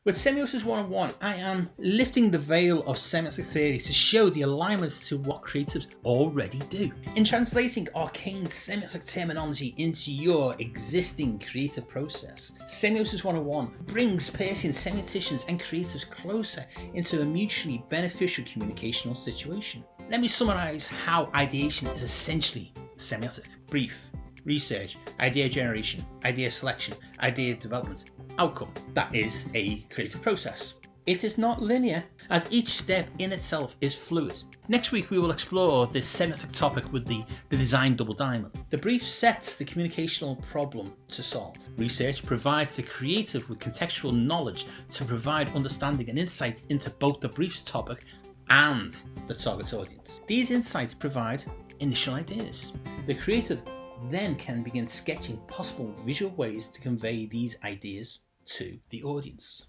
With Semiosis 101, I am lifting the veil of semiotic theory to show the alignments to what creatives already do. In translating arcane semiotic terminology into your existing creative process, Semiosis 101 brings Peircean semioticians and creatives closer into a mutually beneficial communicational situation. Let me summarise how ideation is essentially semiotic. Brief. Research, idea generation, idea selection, idea development, outcome. That is a creative process. It is not linear, as each step in itself is fluid. Next week we will explore this semiotic topic with the design double diamond. The brief sets the communicational problem to solve. Research provides the creative with contextual knowledge to provide understanding and insights into both the brief's topic and the target audience. These insights provide initial ideas. The creative then can begin sketching possible visual ways to convey these ideas to the audience.